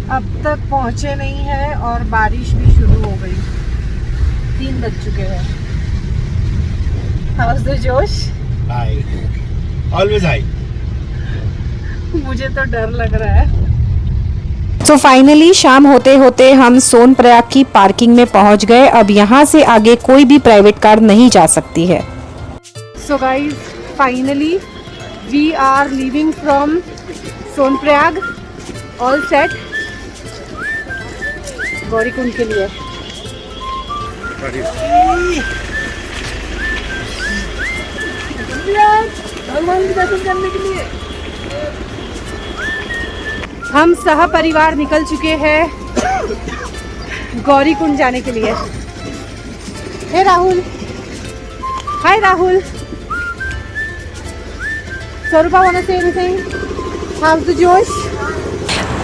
अब तक पहुंचे नहीं है और बारिश भी शुरू हो गई। 3 बज चुके हैं। हाउस द जोश? हाय, ऑलवेज हाय। मुझे तो डर लग रहा है। तो फाइनली शाम होते होते हम सोनप्रयाग की पार्किंग में पहुंच गए। अब यहाँ से आगे कोई भी प्राइवेट कार नहीं जा सकती है। So guys, finally we are leaving from Sonprayag, all set Gaurikund के लिए। भगवान के दर्शन करने के लिए हम सह परिवार निकल चुके हैं गौरीकुंड जाने के लिए। हे Rahul, hi Rahul. Swarupa want to say anything? How's the जोश?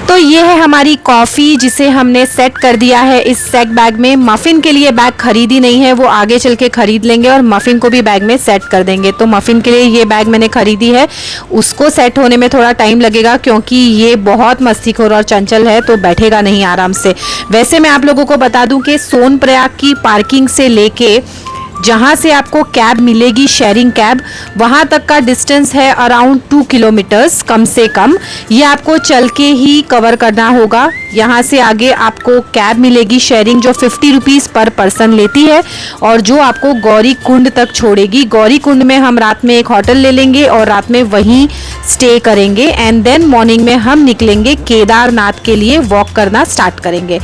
तो ये है हमारी कॉफ़ी जिसे हमने सेट कर दिया है इस सेट बैग में। मफ़िन के लिए बैग खरीदी नहीं है, वो आगे चल के खरीद लेंगे और मफ़िन को भी बैग में सेट कर देंगे। तो मफ़िन के लिए ये बैग मैंने खरीदी है, उसको सेट होने में थोड़ा टाइम लगेगा क्योंकि ये बहुत मस्तीखोर और चंचल है तो बैठेगा नहीं आराम से। वैसे मैं आप लोगों को बता दूं कि सोनप्रयाग की पार्किंग से लेके जहाँ से आपको कैब मिलेगी, शेयरिंग कैब, वहाँ तक का डिस्टेंस है अराउंड 2 किलोमीटर्स कम से कम। ये आपको चल के ही कवर करना होगा। यहाँ से आगे आपको कैब मिलेगी शेयरिंग जो 50 रुपीज़ पर पर्सन लेती है और जो आपको गौरीकुंड तक छोड़ेगी। गौरीकुंड में हम रात में एक होटल ले लेंगे और रात में वहीं स्टे करेंगे एंड देन मॉर्निंग में हम निकलेंगे केदारनाथ के लिए, वॉक करना स्टार्ट करेंगे।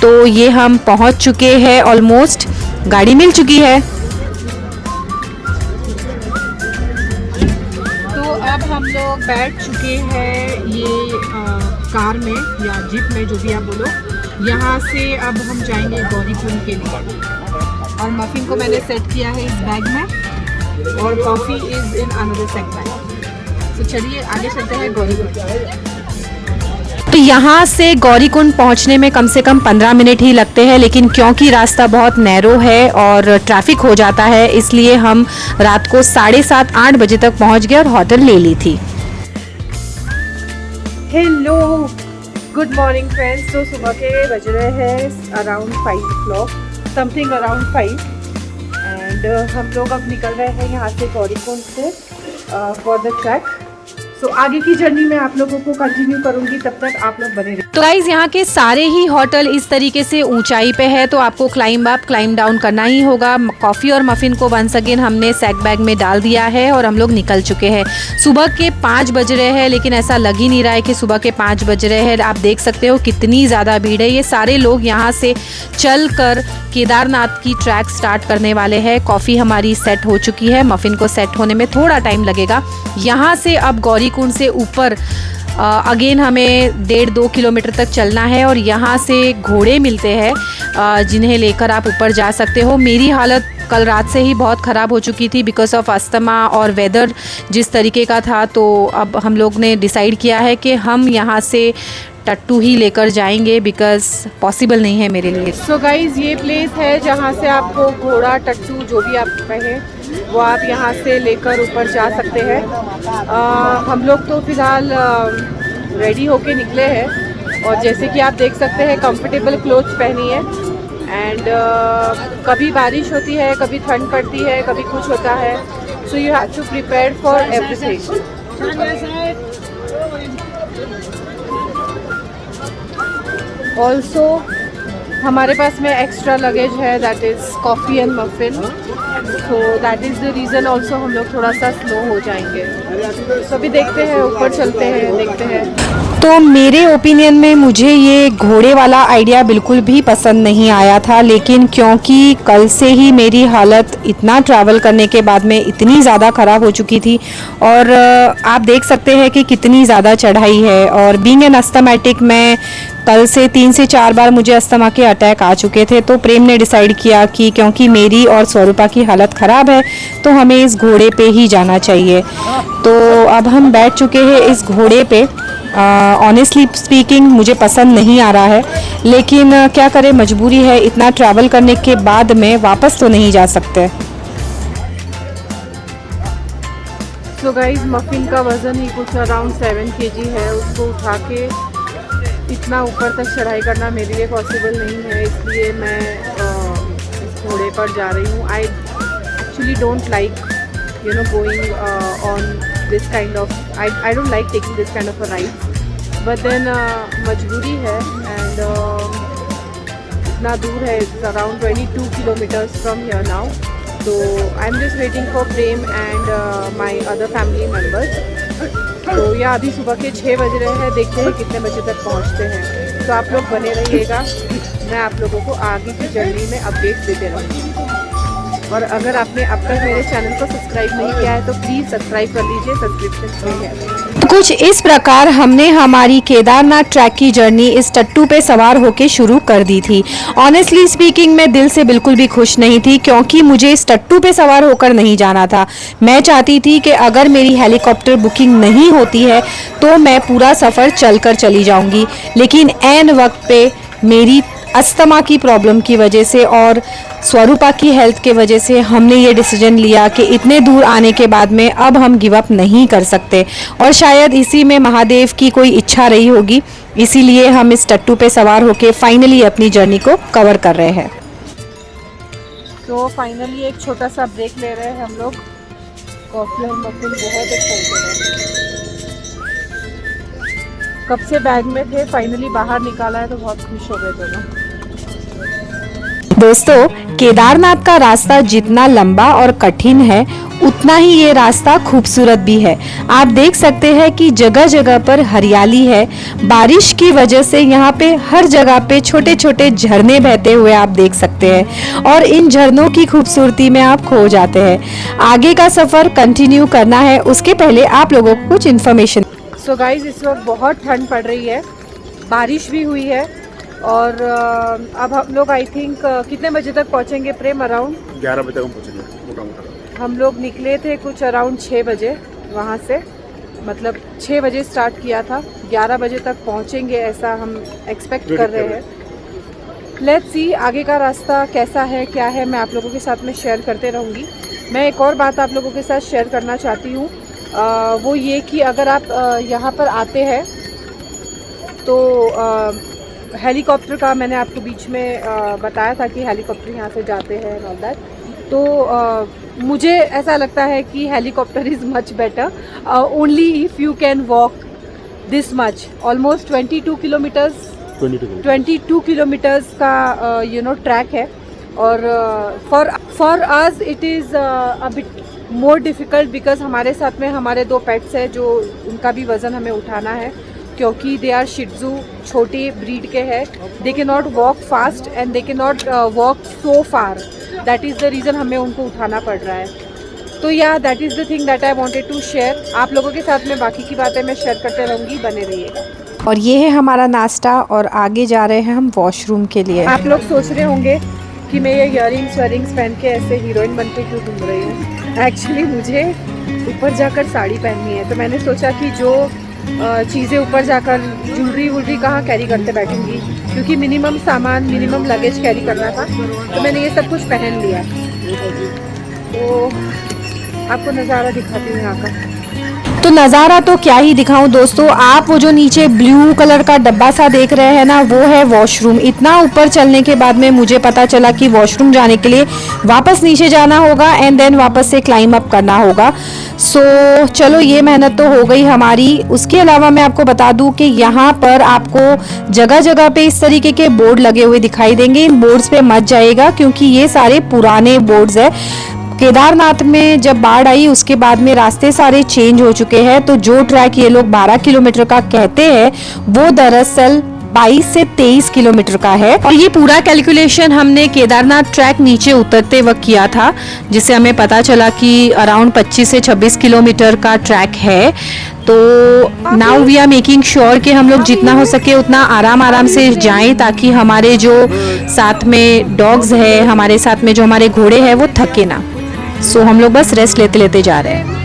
तो ये हम पहुँच चुके हैं, ऑलमोस्ट गाड़ी मिल चुकी है। अब हम लोग बैठ चुके हैं ये कार में या जीप में, जो भी आप बोलो। यहाँ से अब हम जाएंगे गौरीकुंड के लिए और मफ़िन को मैंने सेट किया है इस बैग में और coffee is in another set bag. तो चलिए आगे चलते हैं गौरीकुंड। तो यहाँ से गौरीकुंड पहुँचने में कम से कम 15 मिनट ही लगते हैं, लेकिन क्योंकि रास्ता बहुत नैरो है और ट्रैफिक हो जाता है इसलिए हम रात को 7:30-8 बजे तक पहुँच गए और होटल ले ली थी। Hello, good morning friends. तो सुबह के बज रहे हैं around 5 o'clock, something around 5 and हम लोग अब निकल रहे हैं यहाँ से गौरीकुंड से फॉर द ट्रैक। तो आगे की जर्नी में आप लोगों को कंटिन्यू करूंगी, तब तक आप लोग बने रहिए। तो गाइज यहाँ के सारे ही होटल इस तरीके से ऊंचाई पे है तो आपको क्लाइंब अप क्लाइंब डाउन करना ही होगा। कॉफ़ी और मफ़िन को वंस अगेन हमने सैक बैग में डाल दिया है और हम लोग निकल चुके हैं। सुबह के 5 बज रहे हैं लेकिन ऐसा लग ही नहीं रहा है कि सुबह के 5 बज रहे हैं। आप देख सकते हो कितनी ज़्यादा भीड़ है। ये सारे लोग यहाँ से चल कर केदारनाथ की ट्रैक स्टार्ट करने वाले हैं। कॉफ़ी हमारी सेट हो चुकी है, मफ़िन को सेट होने में थोड़ा टाइम लगेगा। यहाँ से अब गौरीकुंड से ऊपर अगेन हमें 1.5-2 किलोमीटर तक चलना है और यहाँ से घोड़े मिलते हैं जिन्हें लेकर आप ऊपर जा सकते हो। मेरी हालत कल रात से ही बहुत ख़राब हो चुकी थी बिकॉज ऑफ अस्थमा और वेदर जिस तरीके का था। तो अब हम लोग ने डिसाइड किया है कि हम यहाँ से टट्टू ही लेकर जाएंगे बिकॉज पॉसिबल नहीं है मेरे लिए। सो गाइज़, ये प्लेस है जहाँ से आपको घोड़ा, टट्टू, जो भी आप कहें वो आप यहाँ से लेकर ऊपर जा सकते हैं। हम लोग तो फ़िलहाल रेडी होके निकले हैं और जैसे कि आप देख सकते हैं कंफर्टेबल क्लोथ्स पहनी है एंड कभी बारिश होती है, कभी ठंड पड़ती है, कभी कुछ होता है। So you have to prepare for everything. Also हमारे पास में एक्स्ट्रा लगेज है, that is coffee and muffin. तो that is the reason also हम लोग थोड़ा सा स्लो हो जाएंगे। तो अभी देखते हैं, ऊपर चलते हैं, देखते हैं। तो मेरे ओपिनियन में मुझे ये घोड़े वाला आइडिया बिल्कुल भी पसंद नहीं आया था, लेकिन क्योंकि कल से ही मेरी हालत इतना ट्रैवल करने के बाद में इतनी ज़्यादा ख़राब हो चुकी थी और आप देख सकते हैं कि कितनी ज़्यादा चढ़ाई है और बीइंग एन अस्थमैटिक मैं कल से 3 से 4 बार मुझे अस्थमा के अटैक आ चुके थे। तो प्रेम ने डिसाइड किया कि क्योंकि मेरी और स्वरूपा की हालत ख़राब है तो हमें इस घोड़े पे ही जाना चाहिए। तो अब हम बैठ चुके हैं इस घोड़े पे। ऑनेस्टली स्पीकिंग मुझे पसंद नहीं आ रहा है, लेकिन क्या करें, मजबूरी है। इतना ट्रैवल करने के बाद में वापस तो नहीं जा सकते। सो गाइज, मफ़िन का वज़न ही कुछ अराउंड 7 kg है। उसको उठा के इतना ऊपर तक चढ़ाई करना मेरे लिए पॉसिबल नहीं है, इसलिए मैं इस घोड़े पर जा रही हूँ। I actually don't like going on this kind of, I don't like taking this kind of a ride, but then मजबूरी है। एंड इतना दूर है, it's around 22 kilometres from here now. तो I am just waiting for Prem and my other family members. तो या अभी सुबह के 6 बज रहे हैं, देखते हैं कितने बजे तक पहुंचते हैं। तो आप लोग बने रहिएगा, मैं आप लोगों को आगे की जर्नी में अपडेट देते रहूँगी। और अगर आपने अब तक मेरे चैनल को सब्सक्राइब नहीं किया है तो प्लीज़ सब्सक्राइब कर लीजिए, सब्सक्रिप्शन फ्री है। कुछ इस प्रकार हमने हमारी केदारनाथ ट्रैक की जर्नी इस टट्टू पे सवार होके शुरू कर दी थी। ऑनेस्टली स्पीकिंग मैं दिल से बिल्कुल भी खुश नहीं थी, क्योंकि मुझे इस टट्टू पे सवार होकर नहीं जाना था। मैं चाहती थी कि अगर मेरी हेलीकॉप्टर बुकिंग नहीं होती है तो मैं पूरा सफ़र चलकर चली जाऊंगी, लेकिन ऐन वक्त पे मेरी अस्थमा की प्रॉब्लम की वजह से और स्वरूपा की हेल्थ के वजह से हमने ये डिसीजन लिया कि इतने दूर आने के बाद में अब हम गिव अप नहीं कर सकते, और शायद इसी में महादेव की कोई इच्छा रही होगी, इसीलिए हम इस टट्टू पे सवार होके फाइनली अपनी जर्नी को कवर कर रहे हैं। तो फाइनली एक छोटा सा ब्रेक ले रहे हैं हम लोग। कॉफ़ी और मफिन बहुत एक्साइटेड है, कब से बैग में थे, फाइनली बाहर निकाला है तो बहुत खुश हो गए दोनों। दोस्तों, केदारनाथ का रास्ता जितना लंबा और कठिन है उतना ही ये रास्ता खूबसूरत भी है। आप देख सकते हैं कि जगह जगह पर हरियाली है। बारिश की वजह से यहाँ पे हर जगह पे छोटे छोटे झरने बहते हुए आप देख सकते हैं, और इन झरनों की खूबसूरती में आप खो जाते हैं। आगे का सफ़र कंटिन्यू करना है, उसके पहले आप लोगों को कुछ इन्फॉर्मेशन। सो गाइज, इस वक्त बहुत ठंड पड़ रही है, बारिश भी हुई है, और अब हम लोग आई थिंक कितने बजे तक पहुंचेंगे प्रेम? अराउंड 11 बजे हम पहुँचेंगे मोटा मोटा। हम लोग निकले थे कुछ अराउंड 6 बजे वहाँ से, मतलब 6 बजे स्टार्ट किया था, 11 बजे तक पहुँचेंगे ऐसा हम एक्सपेक्ट कर रहे हैं। लेट्स सी आगे का रास्ता कैसा है, क्या है, मैं आप लोगों के साथ में शेयर करते रहूँगी। मैं एक और बात आप लोगों के साथ शेयर करना चाहती हूँ, वो ये कि अगर आप यहाँ पर आते हैं तो हेलीकॉप्टर का मैंने आपको बीच में बताया था कि हेलीकॉप्टर यहाँ से जाते हैं एंड ऑल दैट। तो मुझे ऐसा लगता है कि helicopter is much better only if you can walk this much, almost 22 kilometres का ट्रैक है, और for us it is a bit more difficult because हमारे साथ में हमारे 2 पेट्स हैं जो उनका भी वज़न हमें उठाना है, क्योंकि दे आर शिट्जू, छोटे ब्रीड के हैं। They can not walk fast and they can not walk so far, that is the reason हमें उनको उठाना पड़ रहा है। तो या that is the thing that I wanted to share. आप लोगों के साथ में बाकी की बातें मैं शेयर करते रहूँगी, बने रहिएगा। और ये है हमारा नाश्ता, और आगे जा रहे हैं हम वॉशरूम के लिए। आप लोग सोच रहे होंगे कि मैं ये इयररिंग्स वेयरिंग्स पहन के ऐसे हीरोइन बन के क्यों घूम रही हूँ। एक्चुअली मुझे ऊपर जाकर साड़ी पहननी है, तो मैंने सोचा कि जो चीज़ें ऊपर जाकर ज्वेलरी वुलरी कहाँ कैरी करते बैठूंगी, क्योंकि मिनिमम सामान, मिनिमम लगेज कैरी करना था, तो मैंने ये सब कुछ पहन लिया। तो आपको नज़ारा दिखाती हूँ यहाँ का। तो नज़ारा तो क्या ही दिखाऊं दोस्तों, आप वो जो नीचे ब्लू कलर का डब्बा सा देख रहे हैं ना, वो है वॉशरूम। इतना ऊपर चलने के बाद में मुझे पता चला कि वॉशरूम जाने के लिए वापस नीचे जाना होगा एंड देन वापस से क्लाइम अप करना होगा। सो चलो, ये मेहनत तो हो गई हमारी। उसके अलावा मैं आपको बता दूं कि यहाँ पर आपको जगह जगह पे इस तरीके के बोर्ड लगे हुए दिखाई देंगे। इन बोर्ड्स पे मत जाइएगा, क्योंकि ये सारे पुराने बोर्ड्स है। केदारनाथ में जब बाढ़ आई उसके बाद में रास्ते सारे चेंज हो चुके हैं, तो जो ट्रैक ये लोग 12 किलोमीटर का कहते हैं वो दरअसल 22 से 23 किलोमीटर का है। और ये पूरा कैलकुलेशन हमने केदारनाथ ट्रैक नीचे उतरते वक्त किया था, जिससे हमें पता चला कि अराउंड 25 से 26 किलोमीटर का ट्रैक है। तो now we are making sure कि हम लोग जितना हो सके उतना आराम से जाएं, ताकि हमारे जो साथ में डॉग्स है, हमारे साथ में जो हमारे घोड़े हैं, वो थके ना। सो हम लोग बस रेस्ट लेते लेते जा रहे हैं।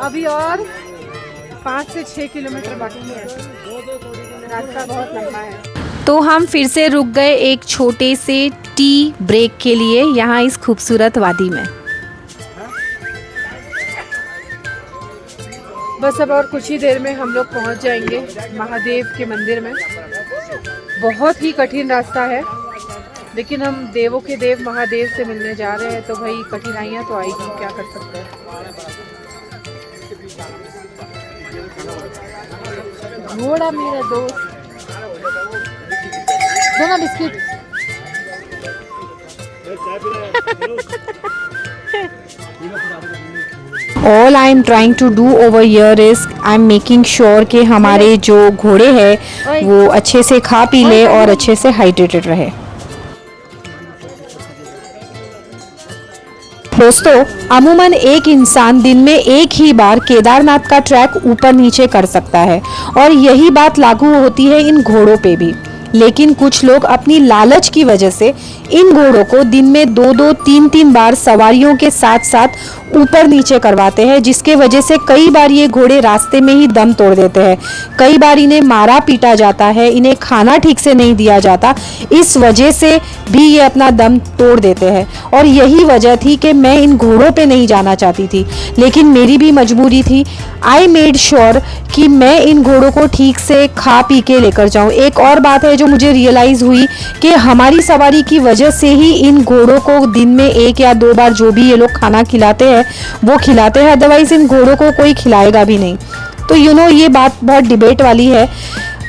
अभी और 5 से 6 किलोमीटर बाकी है, रास्ता बहुत लंबा है। तो हम फिर से रुक गए एक छोटे से टी ब्रेक के लिए यहाँ इस खूबसूरत वादी में। बस अब और कुछ ही देर में हम लोग पहुंच जाएंगे महादेव के मंदिर में। बहुत ही कठिन रास्ता है, लेकिन हम देवों के देव महादेव से मिलने जा रहे हैं, तो भाई कठिनाइयाँ तो आएगी, क्या कर सकते हैं। घोड़ा मेरा दोस्त, दो ना biscuit. All I am trying to do over here is I am making sure कि हमारे जो घोड़े हैं वो अच्छे से खा पी ले और अच्छे से हाइड्रेटेड रहे। दोस्तों, अमूमन एक इंसान दिन में एक ही बार केदारनाथ का ट्रैक ऊपर नीचे कर सकता है और यही बात लागू होती है इन घोड़ों पे भी। लेकिन कुछ लोग अपनी लालच की वजह से इन घोड़ों को दिन में 2-2, 3-3 बार सवारियों के साथ साथ ऊपर नीचे करवाते हैं, जिसके वजह से कई बार ये घोड़े रास्ते में ही दम तोड़ देते हैं। कई बार इन्हें मारा पीटा जाता है, इन्हें खाना ठीक से नहीं दिया जाता, इस वजह से भी ये अपना दम तोड़ देते हैं। और यही वजह थी कि मैं इन घोड़ों पे नहीं जाना चाहती थी, लेकिन मेरी भी मजबूरी थी। आई मेड श्योर कि मैं इन घोड़ों को ठीक से खा पी के लेकर जाऊं। एक और बात है जो मुझे रियलाइज़ हुई कि हमारी सवारी की वजह से ही इन घोड़ों को दिन में 1 या 2 बार जो भी ये लोग खाना खिलाते हैं वो खिलाते हैं, अदरवाइज इन घोड़ों को कोई खिलाएगा भी नहीं। तो ये बात बहुत डिबेट वाली है।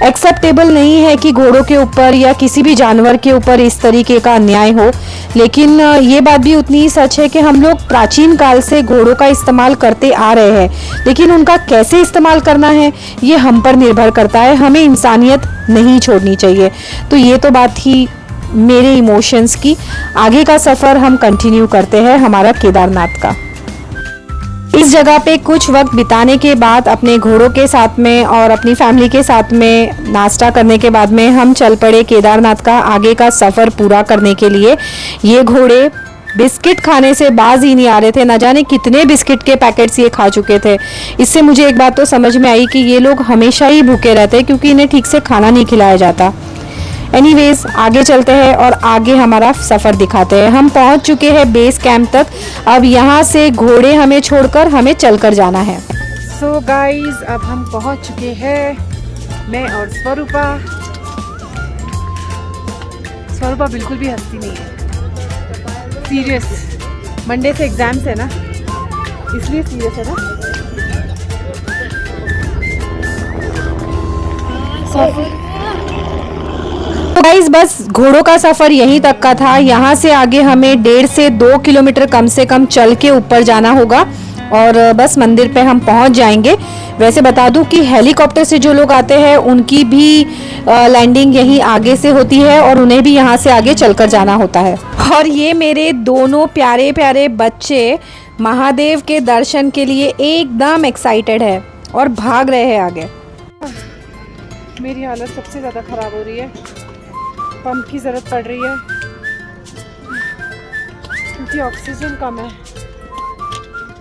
एक्सेप्टेबल नहीं है कि घोड़ों के ऊपर या किसी भी जानवर के ऊपर इस तरीके का अन्याय हो, लेकिन ये बात भी उतनी ही सच है कि हम लोग प्राचीन काल से घोड़ों का इस्तेमाल करते आ रहे हैं, लेकिन उनका कैसे इस्तेमाल करना है ये हम पर निर्भर करता है। हमें इंसानियत नहीं छोड़नी चाहिए। तो ये तो बात थी मेरे इमोशंस की। आगे का सफ़र हम कंटिन्यू करते हैं हमारा केदारनाथ का। इस जगह पे कुछ वक्त बिताने के बाद अपने घोड़ों के साथ में और अपनी फैमिली के साथ में नाश्ता करने के बाद में हम चल पड़े केदारनाथ का आगे का सफ़र पूरा करने के लिए। ये घोड़े बिस्किट खाने से बाज ही नहीं आ रहे थे, न जाने कितने बिस्किट के पैकेट्स ये खा चुके थे। इससे मुझे एक बात तो समझ में आई कि ये लोग हमेशा ही भूखे रहते हैं, क्योंकि इन्हें ठीक से खाना नहीं खिलाया जाता। एनीवेज, आगे चलते हैं और आगे हमारा सफ़र दिखाते हैं। हम पहुंच चुके हैं बेस कैंप तक। अब यहाँ से घोड़े हमें छोड़कर हमें चलकर जाना है। सो गाइज, अब हम पहुंच चुके हैं, मैं और स्वरूपा। स्वरूपा बिल्कुल भी हंसती नहीं है, सीरियस। मंडे से एग्जाम्स है ना, इसलिए सीरियस है ना। तो गाइस, बस घोड़ों का सफ़र यहीं तक का था। यहाँ से आगे हमें 1.5 से 2 किलोमीटर कम से कम चल के ऊपर जाना होगा और बस मंदिर पे हम पहुँच जाएंगे। वैसे बता दूं कि हेलीकॉप्टर से जो लोग आते हैं उनकी भी लैंडिंग यहीं आगे से होती है और उन्हें भी यहाँ से आगे चलकर जाना होता है। और ये मेरे दोनों प्यारे प्यारे बच्चे महादेव के दर्शन के लिए एकदम एक्साइटेड है और भाग रहे हैं आगे। मेरी हालत सबसे ज़्यादा ख़राब हो रही है, पंप की ज़रूरत पड़ रही है क्योंकि ऑक्सीजन कम है।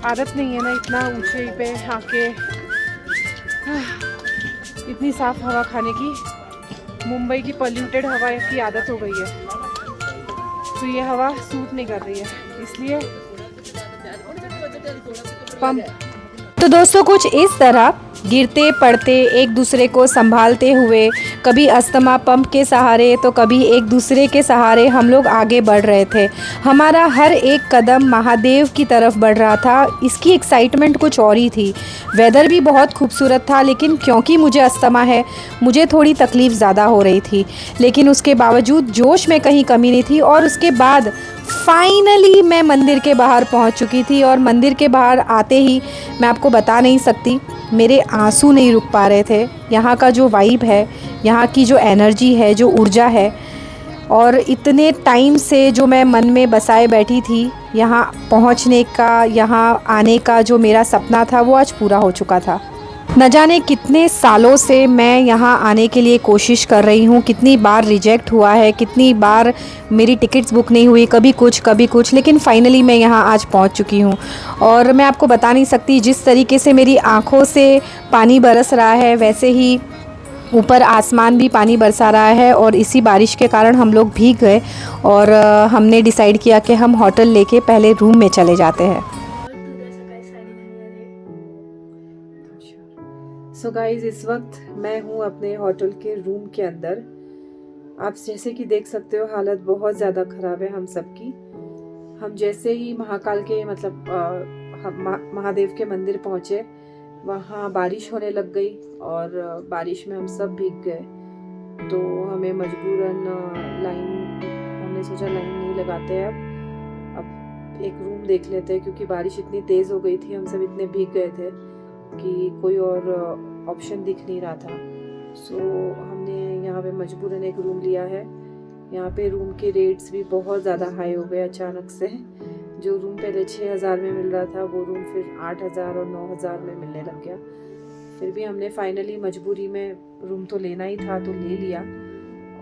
आदत नहीं है ना इतना ऊंचे पे आके इतनी साफ़ हवा खाने की। मुंबई की पॉल्यूटेड हवा की आदत हो गई है, तो ये हवा सूट नहीं कर रही है, इसलिए पंप। तो दोस्तों, कुछ इस तरह गिरते पड़ते एक दूसरे को संभालते हुए, कभी अस्थमा पंप के सहारे तो कभी एक दूसरे के सहारे हम लोग आगे बढ़ रहे थे। हमारा हर एक कदम महादेव की तरफ बढ़ रहा था। इसकी एक्साइटमेंट कुछ और ही थी। वेदर भी बहुत खूबसूरत था, लेकिन क्योंकि मुझे अस्थमा है मुझे थोड़ी तकलीफ़ ज़्यादा हो रही थी, लेकिन उसके बावजूद जोश में कहीं कमी नहीं थी। और उसके बाद फाइनली मैं मंदिर के बाहर पहुंच चुकी थी और मंदिर के बाहर आते ही मैं आपको बता नहीं सकती, मेरे आंसू नहीं रुक पा रहे थे। यहाँ का जो वाइब है, यहाँ की जो एनर्जी है, जो ऊर्जा है, और इतने टाइम से जो मैं मन में बसाए बैठी थी, यहाँ पहुँचने का, यहाँ आने का जो मेरा सपना था वो आज पूरा हो चुका था। न जाने कितने सालों से मैं यहाँ आने के लिए कोशिश कर रही हूँ, कितनी बार रिजेक्ट हुआ है, कितनी बार मेरी टिकट्स बुक नहीं हुई, कभी कुछ, लेकिन फाइनली मैं यहाँ आज पहुँच चुकी हूँ। और मैं आपको बता नहीं सकती, जिस तरीके से मेरी आँखों से पानी बरस रहा है, वैसे ही ऊपर आसमान भी पानी बरसा रहा है। और इसी बारिश के कारण हम लोग भीग गए और हमने डिसाइड किया कि हम होटल लेके पहले रूम में चले जाते हैं। सो गाइस, इस वक्त मैं हूँ अपने होटल के रूम के अंदर। आप जैसे कि देख सकते हो हालत बहुत ज़्यादा ख़राब है हम सबकी। हम जैसे ही महाकाल के महादेव के मंदिर पहुँचे, वहाँ बारिश होने लग गई और बारिश में हम सब भीग गए। तो हमें मजबूरन हमने सोचा लाइन नहीं लगाते हैं, अब एक रूम देख लेते हैं, क्योंकि बारिश इतनी तेज़ हो गई थी, हम सब इतने भीग गए थे कि कोई और ऑप्शन दिख नहीं रहा था। सो हमने यहाँ पे मजबूरन एक रूम लिया है। यहाँ पे रूम के रेट्स भी बहुत ज़्यादा हाई हो गए अचानक से। जो रूम पहले 6,000 में मिल रहा था, वो रूम फिर 8,000 और 9,000 में मिलने लग गया। फिर भी हमने फाइनली मजबूरी में रूम तो लेना ही था तो ले लिया।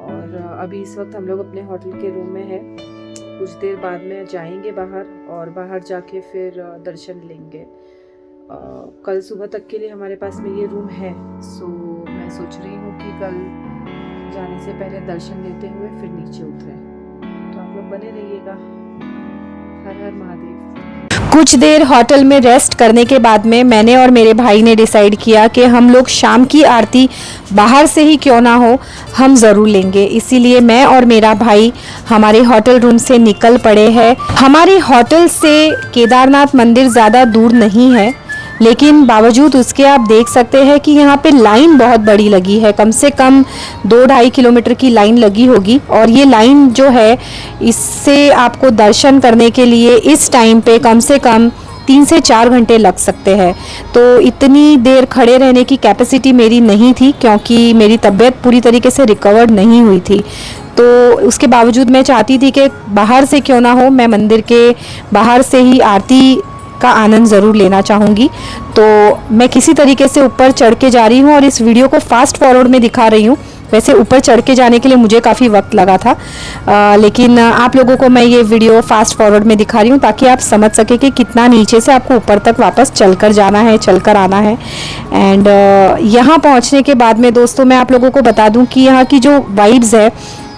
और अभी इस वक्त हम लोग अपने होटल के रूम में है। कुछ देर बाद में जाएंगे बाहर और बाहर जाके फिर दर्शन लेंगे। कल सुबह तक के लिए हमारे पास में ये रूम है। सो मैं सोच रही हूँ कि कल जाने से पहले दर्शन लेते हुए फिर नीचे उतरें। तो आप लोग बने रहिएगा। हर हर महादेव। कुछ देर होटल में रेस्ट करने के बाद में मैंने और मेरे भाई ने डिसाइड किया कि हम लोग शाम की आरती बाहर से ही क्यों ना हो, हम ज़रूर लेंगे। इसीलिए मैं और मेरा भाई हमारे होटल रूम से निकल पड़े हैं। हमारे होटल से केदारनाथ मंदिर ज़्यादा दूर नहीं है, लेकिन बावजूद उसके आप देख सकते हैं कि यहाँ पे लाइन बहुत बड़ी लगी है। कम से कम 2-2.5 किलोमीटर की लाइन लगी होगी। और ये लाइन जो है, इससे आपको दर्शन करने के लिए इस टाइम पे कम से कम 3 से 4 घंटे लग सकते हैं। तो इतनी देर खड़े रहने की कैपेसिटी मेरी नहीं थी, क्योंकि मेरी तबीयत पूरी तरीके से रिकवर नहीं हुई थी। तो उसके बावजूद मैं चाहती थी कि बाहर से क्यों ना हो, मैं मंदिर के बाहर से ही आरती का आनंद ज़रूर लेना चाहूँगी। तो मैं किसी तरीके से ऊपर चढ़ के जा रही हूँ और इस वीडियो को फास्ट फॉरवर्ड में दिखा रही हूँ। वैसे ऊपर चढ़ के जाने के लिए मुझे काफ़ी वक्त लगा था, लेकिन आप लोगों को मैं ये वीडियो फास्ट फॉरवर्ड में दिखा रही हूँ ताकि आप समझ सके कि कितना नीचे से आपको ऊपर तक वापस चलकर जाना है, चलकर आना है। एंड यहाँ पहुँचने के बाद में दोस्तों मैं आप लोगों को बता दूँ कि यहाँ की जो वाइब्स है,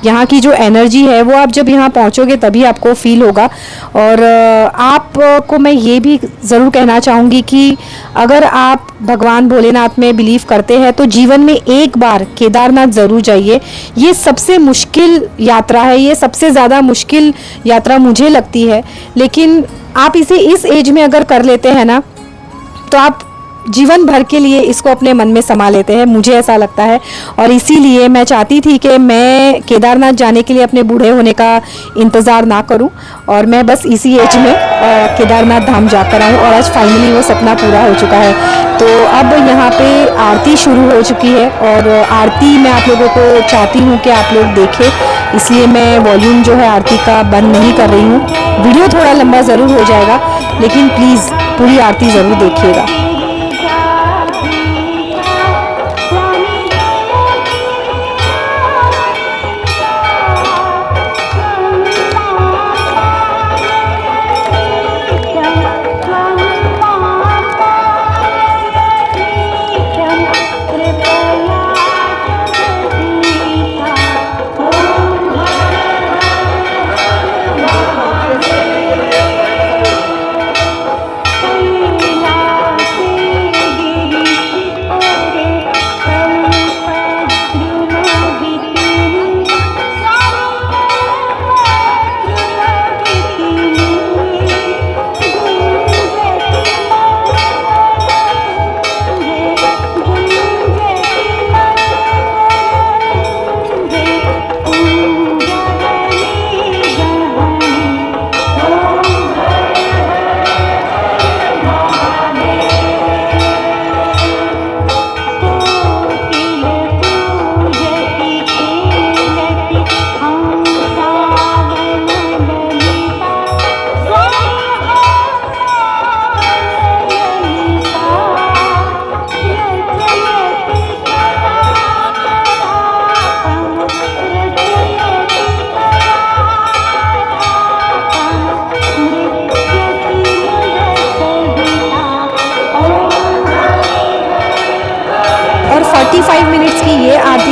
यहाँ की जो एनर्जी है, वो आप जब यहाँ पहुँचोगे तभी आपको फील होगा। और आपको मैं ये भी ज़रूर कहना चाहूँगी कि अगर आप भगवान भोलेनाथ में बिलीव करते हैं तो जीवन में एक बार केदारनाथ ज़रूर जाइए। ये सबसे मुश्किल यात्रा है, ये सबसे ज़्यादा मुश्किल यात्रा मुझे लगती है, लेकिन आप इसे इस एज में अगर कर लेते हैं ना, तो आप जीवन भर के लिए इसको अपने मन में समा लेते हैं, मुझे ऐसा लगता है। और इसीलिए मैं चाहती थी कि मैं केदारनाथ जाने के लिए अपने बूढ़े होने का इंतज़ार ना करूं और मैं बस इसी एज में केदारनाथ धाम जाकर आऊं। और आज फाइनली वो सपना पूरा हो चुका है। तो अब यहाँ पे आरती शुरू हो चुकी है और आरती मैं आप लोगों को चाहती हूँ कि आप लोग देखें, इसलिए मैं वॉल्यूम जो है आरती का बंद नहीं कर रही हूँ। वीडियो थोड़ा लंबा ज़रूर हो जाएगा, लेकिन प्लीज़ पूरी आरती ज़रूर देखिएगा।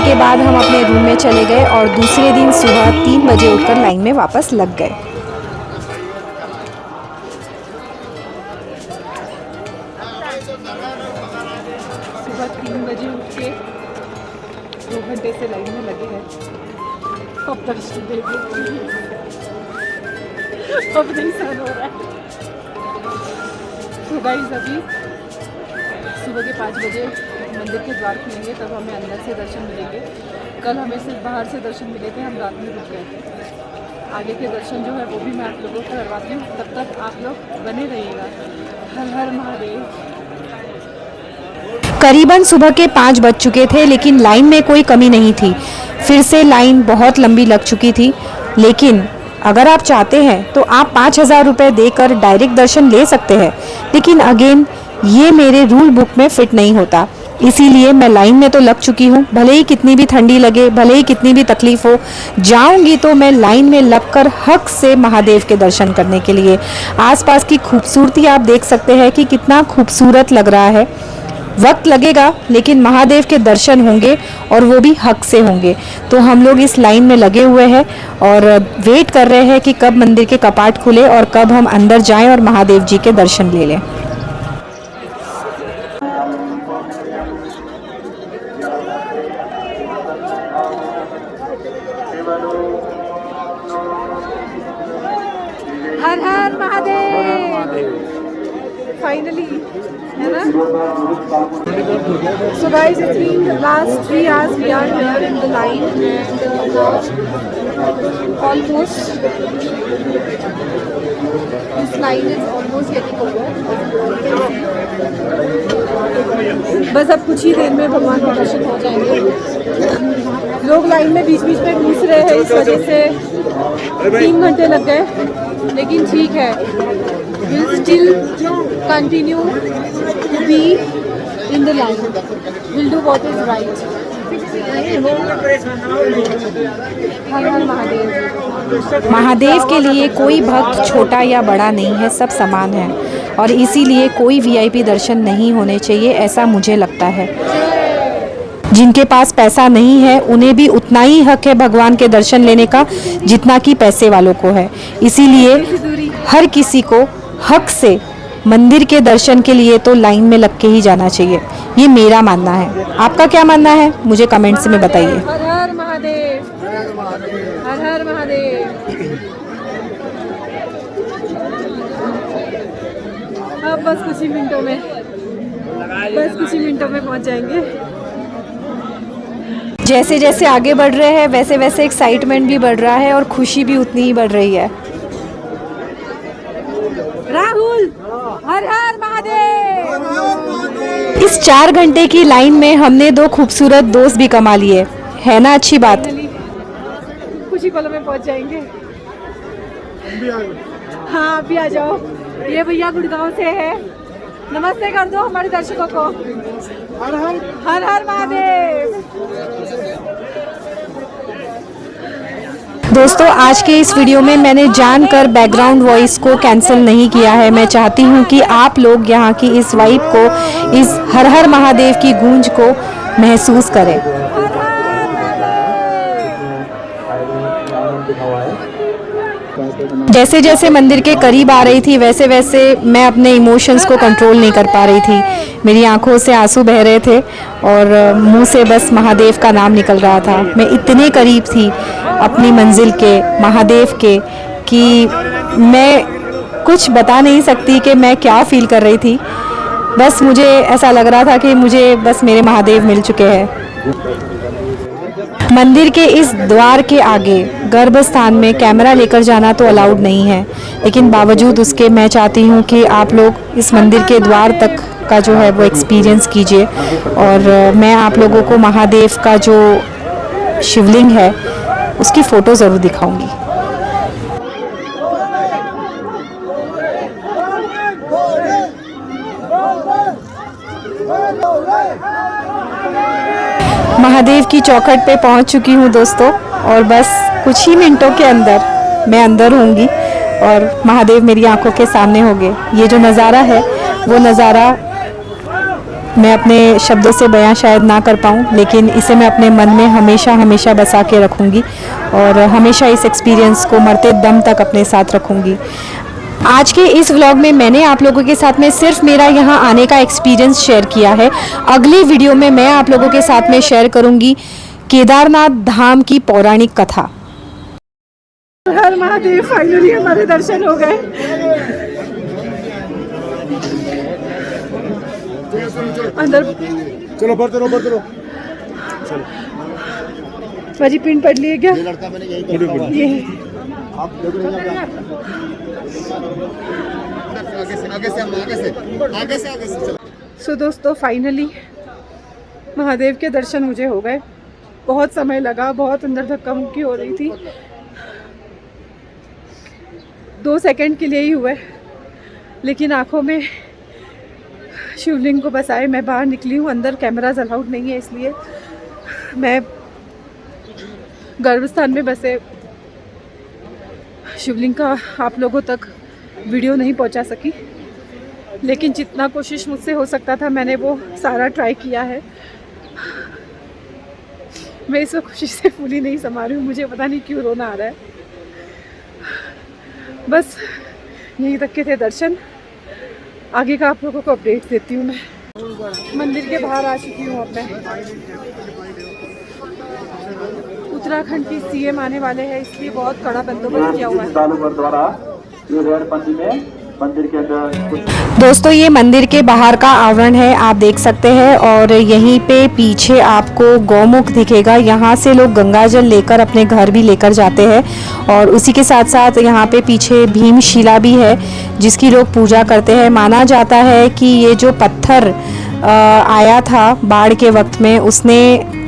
के बाद हम अपने रूम में चले गए और दूसरे दिन सुबह 3 बजे उठकर लाइन में वापस लग गए। सुबह 3 3 बजे उठ के 2 घंटे से लाइन में लगे हैं। अब दर्शन देंगे। अब नहीं सहन हो रहा है। तो गाइस अभी सुबह के 5 बजे मंदिर के द्वार खुलेंगे, तब हमें अंदर से दर्शन मिलेंगे। कल हमें सिर्फ बाहर से दर्शन मिले थे, हम रात में रुक गए थे। आगे के दर्शन जो है वो भी मैं आप लोगों को करवाती हूँ, तब तक आप लोग बने रहिएगा। हर हर महादेव। करीबन सुबह के 5 बज चुके थे, लेकिन लाइन में कोई कमी नहीं थी। फिर से लाइन बहुत लंबी लग चुकी थी, लेकिन अगर आप चाहते हैं तो आप 5,000 रुपये देकर डायरेक्ट दर्शन ले सकते हैं, लेकिन अगेन ये मेरे रूल बुक में फिट नहीं होता। इसीलिए मैं लाइन में तो लग चुकी हूँ, भले ही कितनी भी ठंडी लगे, भले ही कितनी भी तकलीफ हो, जाऊंगी तो मैं लाइन में लगकर हक से महादेव के दर्शन करने के लिए। आसपास की खूबसूरती आप देख सकते हैं कि कितना खूबसूरत लग रहा है। वक्त लगेगा लेकिन महादेव के दर्शन होंगे, और वो भी हक से होंगे। तो हम लोग इस लाइन में लगे हुए हैं और वेट कर रहे हैं कि कब मंदिर के कपाट खुले और कब हम अंदर जाएं और महादेव जी के दर्शन ले लें। हर हर महादेव। फाइनली, है ना? So guys, it's been the last 3 hours we are here in the line, and almost this line is almost getting over. बस अब कुछ ही देर में भगवान के दर्शन हो जाएंगे। लोग लाइन में बीच बीच में घुस रहे हैं, इस वजह से 3 घंटे लग गए, लेकिन ठीक है। We'll still continue to be in the line. We'll do what is right. हर हर महादेव। महादेव के लिए कोई भक्त छोटा या बड़ा नहीं है, सब समान है, और इसीलिए कोई वीआईपी दर्शन नहीं होने चाहिए, ऐसा मुझे लगता है। जिनके पास पैसा नहीं है उन्हें भी उतना ही हक है भगवान के दर्शन लेने का जितना कि पैसे वालों को है। इसीलिए हर किसी को हक से मंदिर के दर्शन के लिए तो लाइन में लग के ही जाना चाहिए, ये मेरा मानना है। आपका क्या मानना है मुझे कमेंट्स में बताइए। हर हर महादेव। हर हर महादेव। अब बस कुछ ही मिनटों में पहुंच जाएंगे। जैसे जैसे आगे बढ़ रहे हैं वैसे वैसे एक्साइटमेंट भी बढ़ रहा है और खुशी भी उतनी ही बढ़ रही है। राहुल, हर हर महादेव। इस 4 घंटे की लाइन में हमने 2 खूबसूरत दोस्त भी कमा लिए, है ना अच्छी बात। कुछ ही पलों में पहुंच जाएंगे। हाँ, अभी आ जाओ। ये भैया गुड़गांव से है, नमस्ते कर दो हमारे दर्शकों को। हर हर महादेव। दोस्तों आज के इस वीडियो में मैंने जानकर बैकग्राउंड वॉइस को कैंसिल नहीं किया है। मैं चाहती हूँ कि आप लोग यहाँ की इस वाइब को, इस हर हर महादेव की गूंज को महसूस करें। जैसे जैसे मंदिर के करीब आ रही थी वैसे वैसे मैं अपने इमोशंस को कंट्रोल नहीं कर पा रही थी। मेरी आंखों से आंसू बह रहे थे और मुंह से बस महादेव का नाम निकल रहा था। मैं इतने करीब थी अपनी मंजिल के, महादेव के, कि मैं कुछ बता नहीं सकती कि मैं क्या फील कर रही थी। बस मुझे ऐसा लग रहा था कि मुझे बस मेरे महादेव मिल चुके हैं। मंदिर के इस द्वार के आगे गर्भ स्थान में कैमरा लेकर जाना तो अलाउड नहीं है, लेकिन बावजूद उसके मैं चाहती हूँ कि आप लोग इस मंदिर के द्वार तक का जो है वो एक्सपीरियंस कीजिए। और मैं आप लोगों को महादेव का जो शिवलिंग है उसकी फ़ोटो ज़रूर दिखाऊंगी। महादेव की चौखट पे पहुंच चुकी हूं दोस्तों, और बस कुछ ही मिनटों के अंदर मैं अंदर होंगी और महादेव मेरी आंखों के सामने होंगे। ये जो नज़ारा है वो नज़ारा मैं अपने शब्दों से बयां शायद ना कर पाऊं, लेकिन इसे मैं अपने मन में हमेशा हमेशा बसा के रखूंगी और हमेशा इस एक्सपीरियंस को मरते दम तक अपने साथ रखूंगी। आज के इस व्लॉग में मैंने आप लोगों के साथ में सिर्फ मेरा यहाँ आने का एक्सपीरियंस शेयर किया है। अगली वीडियो में मैं आप लोगों के साथ में शेयर करूँगी केदारनाथ धाम की पौराणिक कथा। हर महादेव, फाइनली हमारे दर्शन हो गए। अंदर चलो बढ़ते रहो बढ़ते रहो। भाजी पिन पढ़ लिए क्या? लड़का मैंने यही पढ़ा। ये आप आगे से चलो। सो दोस्तों फाइनली महादेव के दर्शन मुझे हो गए। बहुत समय लगा, बहुत अंदर धक्का मुक्की हो रही थी। 2 सेकंड के लिए ही हुए, लेकिन आंखों में शिवलिंग को बसाए मैं बाहर निकली हूँ। अंदर कैमराज अलाउड नहीं है, इसलिए मैं गर्भस्थान में बसे शिवलिंग का आप लोगों तक वीडियो नहीं पहुंचा सकी, लेकिन जितना कोशिश मुझसे हो सकता था मैंने वो सारा ट्राई किया है। मैं इस वक्त खुशी से फूली नहीं समा रही हूँ, मुझे पता नहीं क्यों रोना आ रहा है। बस यहीं तक के थे दर्शन, आगे का आप लोगों को अपडेट देती हूँ। मैं मंदिर के बाहर आ चुकी हूँ। अब मैं उत्तराखंड की सीएम आने वाले हैं, इसलिए बहुत कड़ा बंदोबस्त किया हुआ है। दोस्तों ये मंदिर के बाहर का आवरण है, आप देख सकते हैं। और यहीं पे पीछे आपको गौमुख दिखेगा। यहाँ से लोग गंगा जल लेकर अपने घर भी लेकर जाते हैं। और उसी के साथ साथ यहाँ पे पीछे भीमशिला भी है, जिसकी लोग पूजा करते हैं। माना जाता है कि ये जो पत्थर आया था बाढ़ के वक्त में, उसने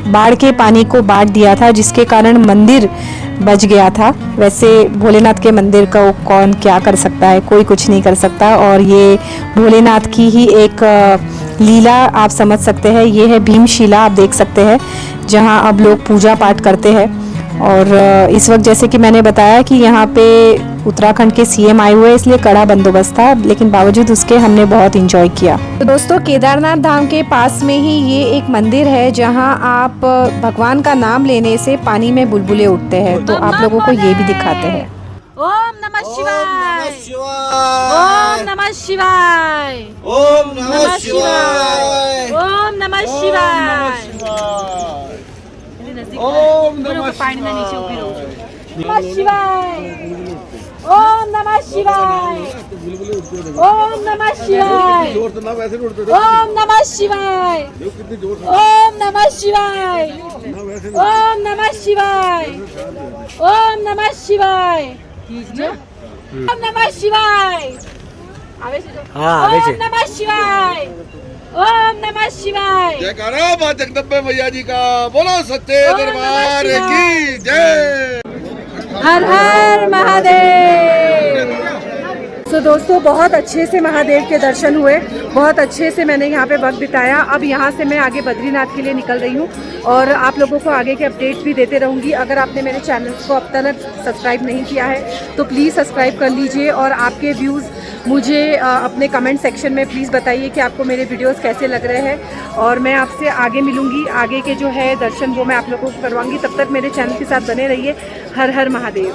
बाढ़ के पानी को बांट दिया था, जिसके कारण मंदिर बच गया था। वैसे भोलेनाथ के मंदिर को कौन क्या कर सकता है, कोई कुछ नहीं कर सकता। और ये भोलेनाथ की ही एक लीला आप समझ सकते हैं। ये है भीमशिला, आप देख सकते हैं, जहां अब लोग पूजा पाठ करते हैं। और इस वक्त जैसे कि मैंने बताया कि यहाँ पे उत्तराखंड के सीएम आए हुए, इसलिए कड़ा बंदोबस्त था, लेकिन बावजूद उसके हमने बहुत एंजॉय किया। तो दोस्तों केदारनाथ धाम के पास में ही ये एक मंदिर है, जहाँ आप भगवान का नाम लेने से पानी में बुलबुले उठते हैं। तो आप लोगों को ये भी दिखाते हैं। ओम नमः शिवाय, ओम नमः शिवाय, ओम नमः शिवाय, ओम नमः शिवाय, ओम नमः पानी में नीचे उभी रहो। नमः शिवाय, ओम नमः शिवाय, ओम नमः शिवाय, जोर से ना वैसे उड़ते थे ओम नमः शिवाय, कितनी जोर से ओम नमः शिवाय, ओम नमः शिवाय, ओम नमः शिवाय, ओम नमः शिवाय, ओम नमः शिवाय, ओम नमः शिवाय। जयकारा मां जगदम्बे मैया जी का, बोलो सच्चे दरबार की जय। हर हर महादेव। तो दोस्तों बहुत अच्छे से महादेव के दर्शन हुए, बहुत अच्छे से मैंने यहाँ पे वक्त बिताया। अब यहाँ से मैं आगे बद्रीनाथ के लिए निकल रही हूँ और आप लोगों को आगे के अपडेट्स भी देते रहूँगी। अगर आपने मेरे चैनल को अब तक सब्सक्राइब नहीं किया है तो प्लीज़ सब्सक्राइब कर लीजिए। और आपके व्यूज़ मुझे अपने कमेंट सेक्शन में प्लीज़ बताइए कि आपको मेरे वीडियोस कैसे लग रहे हैं। और मैं आपसे आगे मिलूँगी, आगे के जो है दर्शन वो मैं आप लोगों को करवाऊँगी। तब तक मेरे चैनल के साथ बने रहिए। हर हर महादेव।